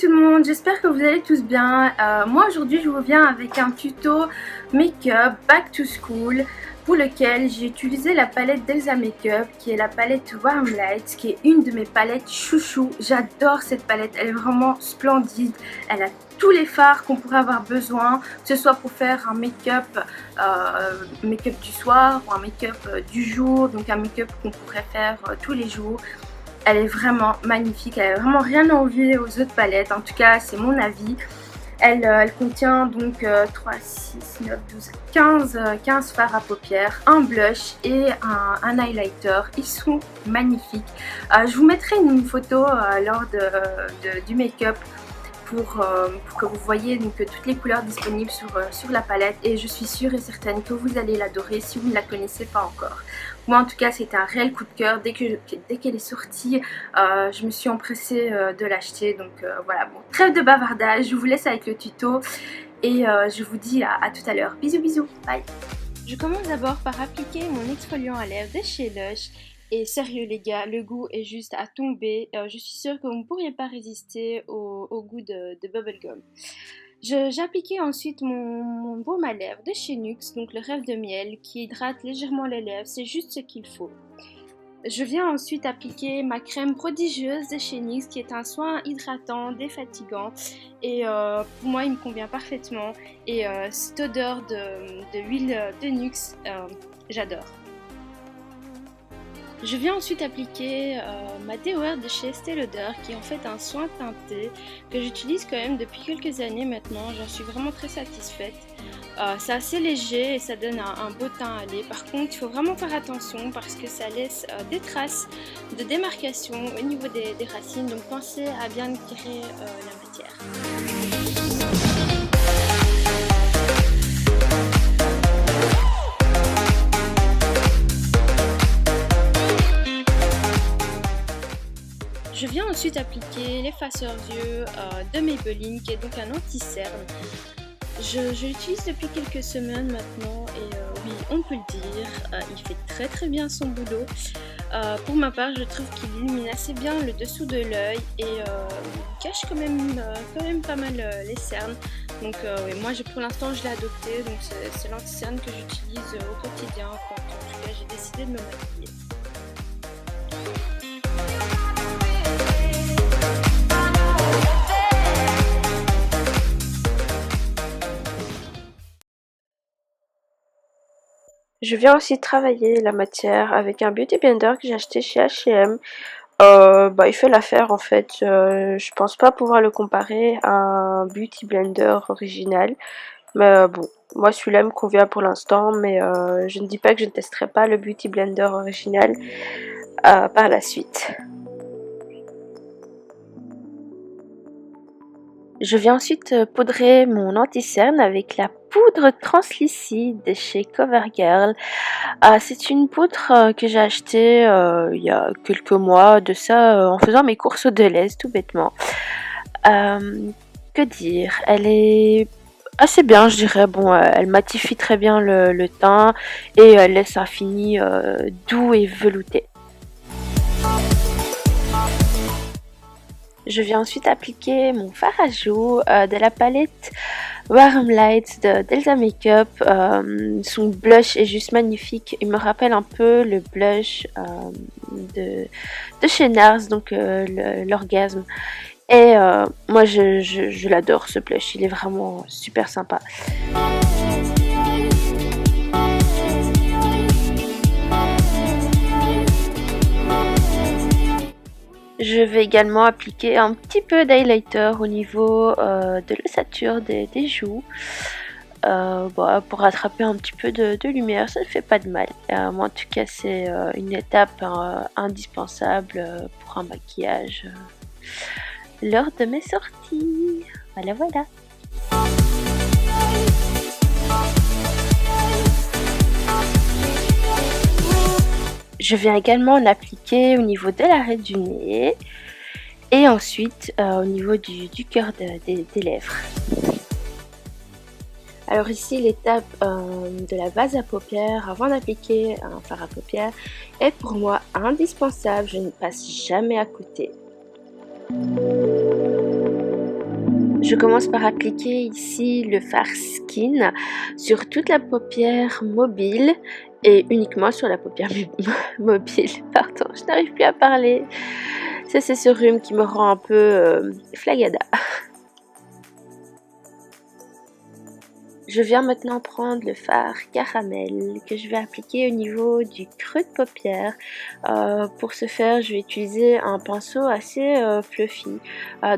tout le monde, j'espère que vous allez tous bien. Moi aujourd'hui je vous reviens avec un tuto make-up back to school pour lequel j'ai utilisé la palette d'Elsa Makeup qui est la palette Warm Light, qui est une de mes palettes chouchou. J'adore cette palette, elle est vraiment splendide, elle a tous les fards qu'on pourrait avoir besoin, que ce soit pour faire un make-up du soir ou un make-up du jour, donc un make-up qu'on pourrait faire tous les jours. Elle est vraiment magnifique, elle n'a vraiment rien à envier aux autres palettes, en tout cas c'est mon avis. Elle contient donc 3, 6, 9, 12, 15 fards à paupières, un blush et un highlighter. Ils sont magnifiques. Je vous mettrai une photo lors du make-up pour que vous voyez donc toutes les couleurs disponibles sur la palette, et je suis sûre et certaine que vous allez l'adorer si vous ne la connaissez pas encore. Moi en tout cas c'était un réel coup de cœur, dès qu'elle est sortie je me suis empressée de l'acheter, donc voilà, bon, trêve de bavardage, je vous laisse avec le tuto et je vous dis à tout à l'heure. Bisous bisous, bye. Je commence d'abord par appliquer mon exfoliant à lèvres de chez Lush. Et sérieux les gars, le goût est juste à tomber. Je suis sûre que vous ne pourriez pas résister au goût de bubblegum. J'ai appliqué ensuite mon baume à lèvres de chez NYX, donc le Rêve de Miel, qui hydrate légèrement les lèvres, c'est juste ce qu'il faut. Je viens ensuite appliquer ma crème prodigieuse de chez NYX, qui est un soin hydratant, défatigant, et pour moi il me convient parfaitement. Et cette odeur de huile de NYX, j'adore. Je viens ensuite appliquer ma déodeur de chez Estée Lauder, qui est en fait un soin teinté que j'utilise quand même depuis quelques années maintenant. J'en suis vraiment très satisfaite. C'est assez léger et ça donne un beau teint à lait. Par contre, il faut vraiment faire attention parce que ça laisse des traces de démarcation au niveau des racines. Donc pensez à bien tirer la matière. Je viens ensuite appliquer l'effaceur yeux de Maybelline, qui est donc un anti-cerne. Je l'utilise depuis quelques semaines maintenant et oui, on peut le dire, il fait très bien son boulot. Pour ma part, je trouve qu'il illumine assez bien le dessous de l'œil et il cache quand même pas mal les cernes. Donc oui, moi pour l'instant je l'ai adopté, donc c'est l'anti-cerne que j'utilise au quotidien quand en tout cas j'ai décidé de me maquiller. Je viens aussi travailler la matière avec un beauty blender que j'ai acheté chez H&M. Il fait l'affaire en fait. Je pense pas pouvoir le comparer à un beauty blender original. Mais bon, moi celui-là me convient pour l'instant, mais je ne dis pas que je ne testerai pas le beauty blender original par la suite. Je viens ensuite poudrer mon anti-cerne avec la poudre translucide de chez CoverGirl. C'est une poudre que j'ai achetée il y a quelques mois de ça en faisant mes courses au Delhaize tout bêtement. Que dire, elle est assez bien, je dirais. Bon, elle matifie très bien le teint et elle laisse un fini doux et velouté. Je viens ensuite appliquer mon fard à joues de la palette Warm Light d'Elsa Makeup. Son blush est juste magnifique. Il me rappelle un peu le blush de chez NARS, donc l'orgasme. Et moi je l'adore ce blush, il est vraiment super sympa. Je vais également appliquer un petit peu d'highlighter au niveau de l'ossature des joues. Pour rattraper un petit peu de lumière, ça ne fait pas de mal. Moi en tout cas c'est une étape indispensable pour un maquillage lors de mes sorties. Voilà. Je viens également en appliquer au niveau de l'arête du nez et ensuite au niveau du cœur des lèvres. Alors ici l'étape de la base à paupières avant d'appliquer un fard à paupières est pour moi indispensable, je ne passe jamais à côté. Je commence par appliquer ici le fard Skin sur toute la paupière mobile et uniquement sur la paupière mobile. Pardon, je n'arrive plus à parler. C'est ce rhume qui me rend un peu flagada. Je viens maintenant prendre le fard caramel que je vais appliquer au niveau du creux de paupière. Pour ce faire, je vais utiliser un pinceau assez fluffy.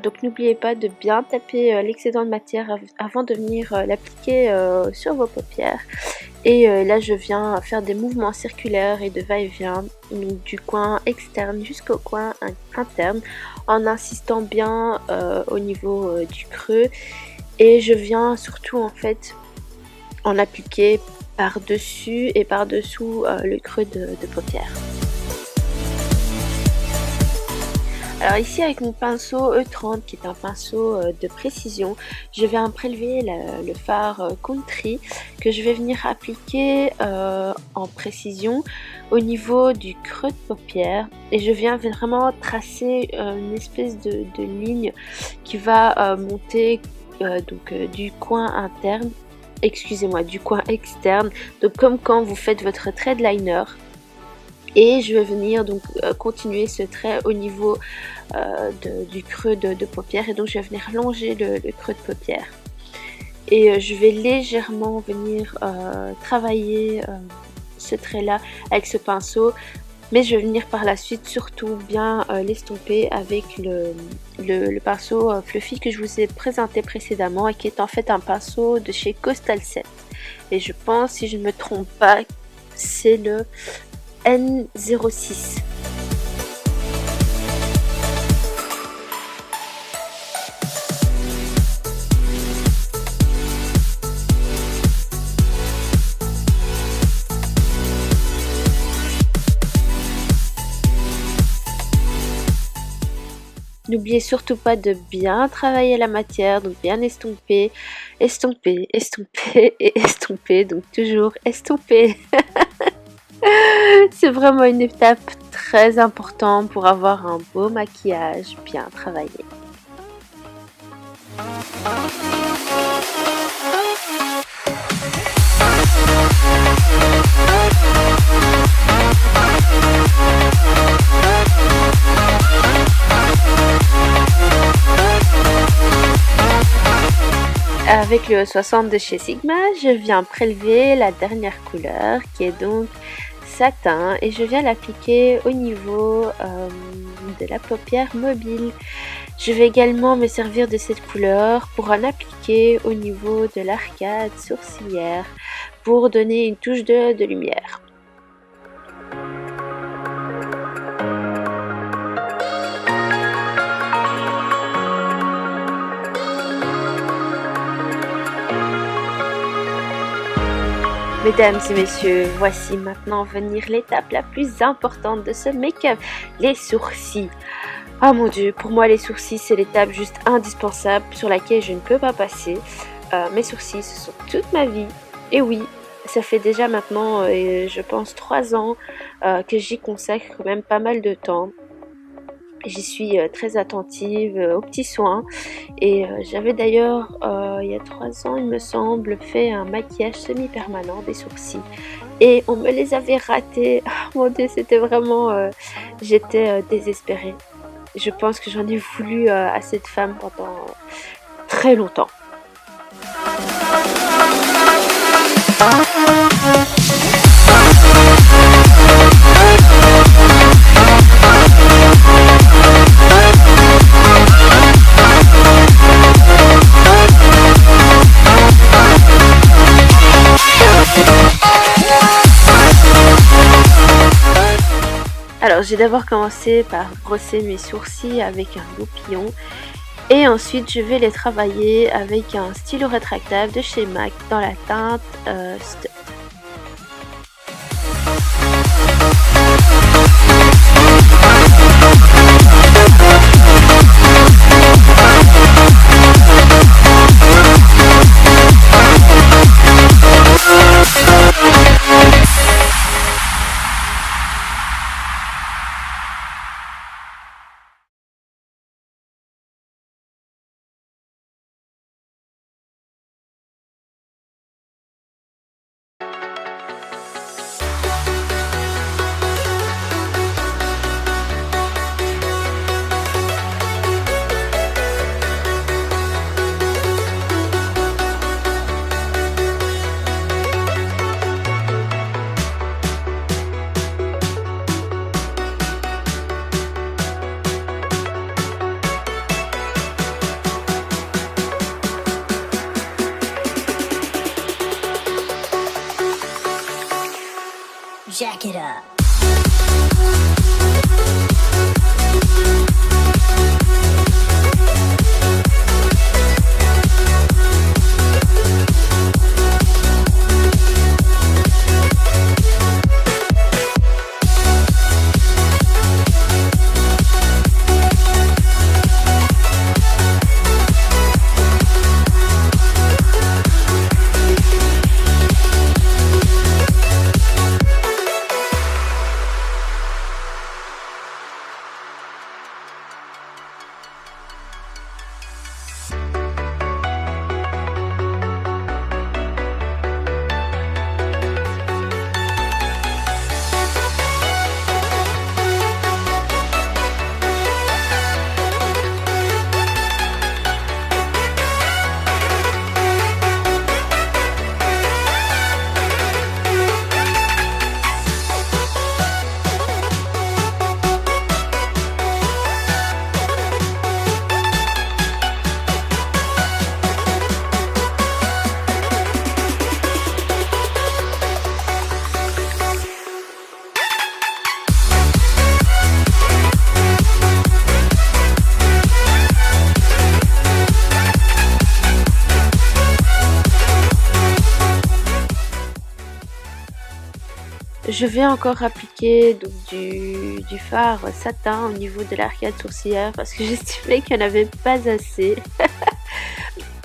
Donc n'oubliez pas de bien taper l'excédent de matière avant de venir l'appliquer sur vos paupières. Et là, je viens faire des mouvements circulaires et de va-et-vient, du coin externe jusqu'au coin interne, en insistant bien au niveau du creux. Et je viens surtout en fait en appliquer par-dessus et par-dessous le creux de paupière. Alors ici avec mon pinceau E30 qui est un pinceau de précision, je vais en prélever le fard Country que je vais venir appliquer en précision au niveau du creux de paupière et je viens vraiment tracer une espèce de ligne qui va monter du coin interne, excusez-moi, du coin externe, donc comme quand vous faites votre trait de liner. Et je vais venir donc continuer ce trait au niveau du creux de paupière et donc je vais venir longer le creux de paupière. Et je vais légèrement venir travailler ce trait là avec ce pinceau, mais je vais venir par la suite surtout bien l'estomper avec le pinceau fluffy que je vous ai présenté précédemment et qui est en fait un pinceau de chez Coastal Set. Et je pense, si je ne me trompe pas, c'est le N06. N'oubliez surtout pas de bien travailler la matière, donc bien estomper, estomper, estomper et estomper, donc toujours estomper. C'est vraiment une étape très importante pour avoir un beau maquillage bien travaillé. Avec le 60 de chez Sigma, je viens prélever la dernière couleur qui est donc satin et je viens l'appliquer au niveau de la paupière mobile. Je vais également me servir de cette couleur pour en appliquer au niveau de l'arcade sourcilière pour donner une touche de lumière. Mesdames et messieurs, voici maintenant venir l'étape la plus importante de ce make-up, les sourcils. Ah mon dieu, pour moi les sourcils c'est l'étape juste indispensable sur laquelle je ne peux pas passer. Mes sourcils ce sont toute ma vie. Et oui, ça fait déjà maintenant je pense 3 ans que j'y consacre quand même pas mal de temps. J'y suis très attentive aux petits soins et j'avais d'ailleurs il y a 3 ans il me semble fait un maquillage semi-permanent des sourcils et on me les avait ratés. Oh mon dieu, c'était vraiment j'étais désespérée. Je pense que j'en ai voulu à cette femme pendant très longtemps. Alors j'ai d'abord commencé par brosser mes sourcils avec un goupillon et ensuite je vais les travailler avec un stylo rétractable de chez MAC dans la teinte Stud. Jack it up. Je vais encore appliquer donc du fard satin au niveau de l'arcade sourcilière parce que j'estimais qu'il n'y en avait pas assez.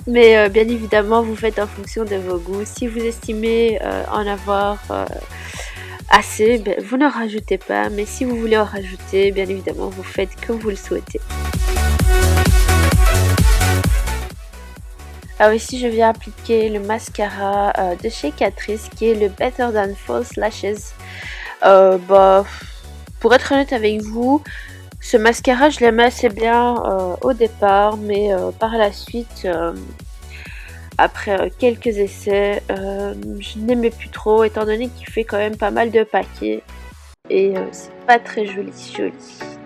Mais bien évidemment, vous faites en fonction de vos goûts. Si vous estimez en avoir assez, ben, vous ne rajoutez pas. Mais si vous voulez en rajouter, bien évidemment, vous faites comme vous le souhaitez. Alors ici, je viens appliquer le mascara de chez Catrice qui est le Better Than False Lashes. Pour être honnête avec vous, ce mascara, je l'aimais assez bien au départ, mais par la suite, après quelques essais, je n'aimais plus trop, étant donné qu'il fait quand même pas mal de paquets et c'est pas très joli.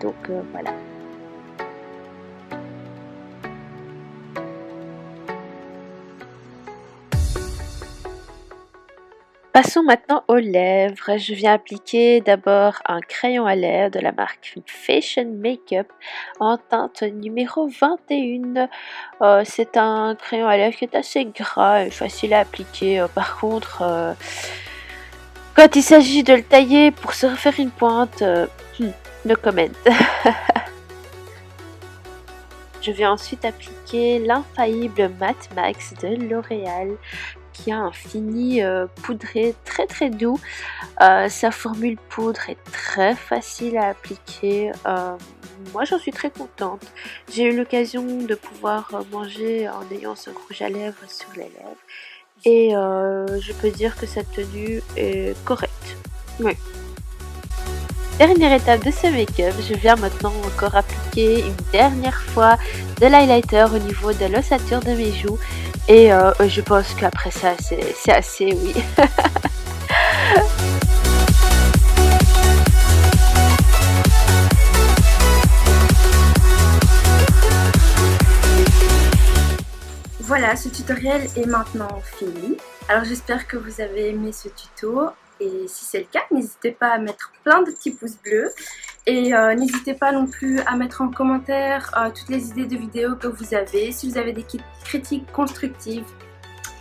Donc voilà. Passons maintenant aux lèvres. Je viens appliquer d'abord un crayon à lèvres de la marque Fashion Makeup en teinte numéro 21. C'est un crayon à lèvres qui est assez gras et facile à appliquer. Par contre, quand il s'agit de le tailler pour se refaire une pointe, no comment. Je vais ensuite appliquer l'infaillible Matte Max de L'Oréal qui a un fini poudré très doux. Sa formule poudre est très facile à appliquer. Moi j'en suis très contente. J'ai eu l'occasion de pouvoir manger en ayant ce rouge à lèvres sur les lèvres et je peux dire que sa tenue est correcte. Oui. Dernière étape de ce make-up, je viens maintenant encore appliquer une dernière fois de l'highlighter au niveau de l'ossature de mes joues et je pense qu'après ça c'est assez, oui. Voilà, ce tutoriel est maintenant fini. Alors j'espère que vous avez aimé ce tuto. Et si c'est le cas, n'hésitez pas à mettre plein de petits pouces bleus. Et n'hésitez pas non plus à mettre en commentaire toutes les idées de vidéos que vous avez. Si vous avez des critiques constructives,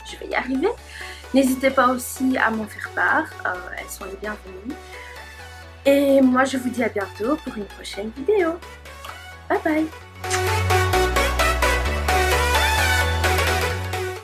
je vais y arriver. N'hésitez pas aussi à m'en faire part, elles sont les bienvenues. Et moi je vous dis à bientôt pour une prochaine vidéo. Bye bye!